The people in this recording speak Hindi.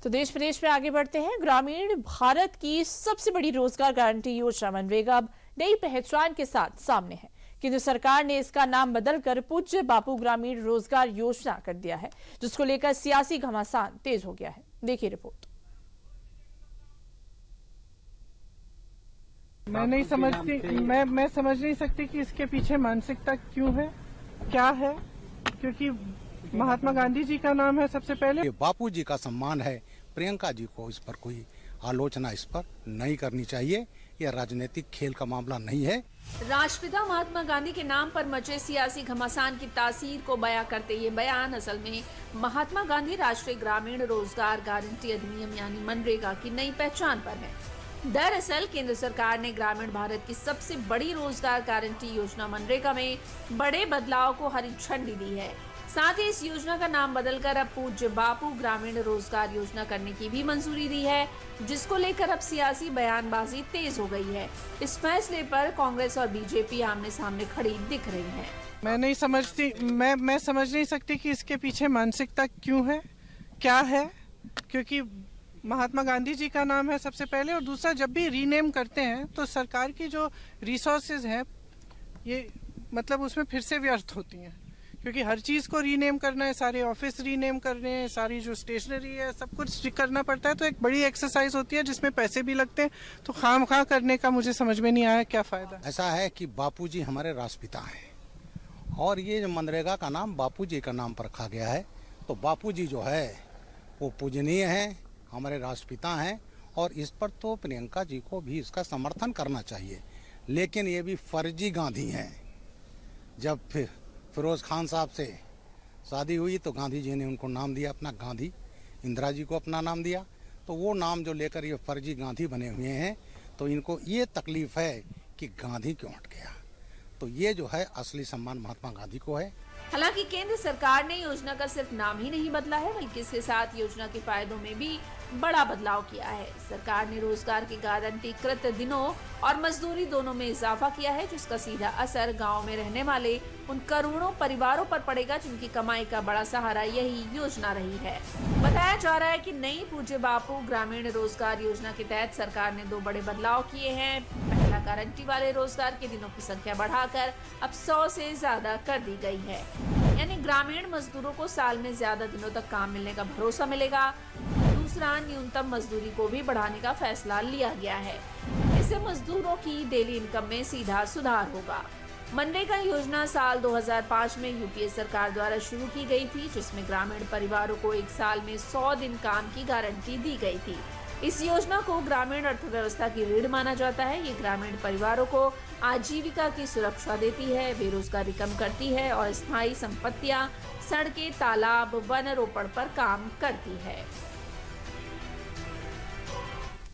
तो देश विदेश में आगे बढ़ते हैं। ग्रामीण भारत की सबसे बड़ी रोजगार गारंटी योजना मनरेगा अब नई पहचान के साथ सामने है। केंद्र सरकार ने इसका नाम बदलकर पूज्य बापू ग्रामीण रोजगार योजना कर दिया है, जिसको लेकर सियासी घमासान तेज हो गया है। देखिए रिपोर्ट। मैं नहीं समझती, मैं समझ नहीं सकती कि इसके पीछे मानसिकता क्यों है, क्या है, क्योंकि महात्मा गांधी जी का नाम है सबसे पहले। बापू जी का सम्मान है। प्रियंका जी को इस पर कोई आलोचना इस पर नहीं करनी चाहिए। यह राजनीतिक खेल का मामला नहीं है। राष्ट्रपिता महात्मा गांधी के नाम पर मचे सियासी घमासान की तासीर को बयां करते ये बयान असल में महात्मा गांधी राष्ट्रीय ग्रामीण रोजगार गारंटी अधिनियम यानी मनरेगा की नई पहचान पर है। दरअसल केंद्र सरकार ने ग्रामीण भारत की सबसे बड़ी रोजगार गारंटी योजना मनरेगा में बड़े बदलाव को हरी झंडी दी है। साथ ही इस योजना का नाम बदलकर अब पूज्य बापू ग्रामीण रोजगार योजना करने की भी मंजूरी दी है, जिसको लेकर अब सियासी बयानबाजी तेज हो गई है। इस फैसले पर कांग्रेस और बीजेपी आमने सामने खड़ी दिख रही है। मैं नहीं समझती, मैं समझ नहीं सकती कि इसके पीछे मानसिकता क्यों है, क्या है, क्योंकि महात्मा गांधी जी का नाम है सबसे पहले। और दूसरा, जब भी रीनेम करते हैं तो सरकार की जो रिसोर्सेज हैं ये मतलब उसमें फिर से व्यर्थ होती हैं, क्योंकि हर चीज को रीनेम करना है, सारे ऑफिस रीनेम करने हैं, सारी जो स्टेशनरी है सब कुछ करना पड़ता है। तो एक बड़ी एक्सरसाइज होती है जिसमें पैसे भी लगते हैं। तो खामखा करने का मुझे समझ में नहीं आया क्या फायदा। ऐसा है कि बापूजी हमारे राष्ट्रपिता हैं और ये जो मनरेगा का नाम बापूजी का नाम पर रखा गया है। तो बापूजी जो है वो पूजनीय है, हमारे राष्ट्रपिता हैं और इस पर तो प्रियंका जी को भी इसका समर्थन करना चाहिए। लेकिन ये भी फर्जी गांधी हैं। जब फिरोज खान साहब से शादी हुई तो गांधी जी ने उनको नाम दिया अपना, गांधी। इंदिरा जी को अपना नाम दिया। तो वो नाम जो लेकर ये फर्जी गांधी बने हुए हैं, तो इनको ये तकलीफ है कि गांधी क्यों हट गया। तो ये जो है असली सम्मान महात्मा गांधी को है। हालांकि केंद्र सरकार ने योजना का सिर्फ नाम ही नहीं बदला है, बल्कि इसके साथ योजना के फायदों में भी बड़ा बदलाव किया है। सरकार ने रोजगार की गारंटी कृत दिनों और मजदूरी दोनों में इजाफा किया है, जिसका सीधा असर गांव में रहने वाले उन करोड़ों परिवारों पर पड़ेगा जिनकी कमाई का बड़ा सहारा यही योजना रही है। बताया जा रहा है कि नई पूज्य बापू ग्रामीण रोजगार योजना के तहत सरकार ने 2 बड़े बदलाव किए हैं। पहला, गारंटी वाले रोजगार के दिनों की संख्या बढ़ाकर अब 100 से ज्यादा कर दी गई है, यानी ग्रामीण मजदूरों को साल में ज्यादा दिनों तक काम मिलने का भरोसा मिलेगा। दूसरा, न्यूनतम मजदूरी को भी बढ़ाने का फैसला लिया गया है। इससे मजदूरों की डेली इनकम में सीधा सुधार होगा। मनरेगा योजना साल 2005 में यूपीए सरकार द्वारा शुरू की गई थी, जिसमें ग्रामीण परिवारों को एक साल में 100 दिन काम की गारंटी दी गई थी। इस योजना को ग्रामीण अर्थव्यवस्था की रीढ़ माना जाता है। ये ग्रामीण परिवारों को आजीविका की सुरक्षा देती है, बेरोजगारी कम करती है और स्थायी संपत्तियां, सड़कें, तालाब, वन रोपण पर काम करती है।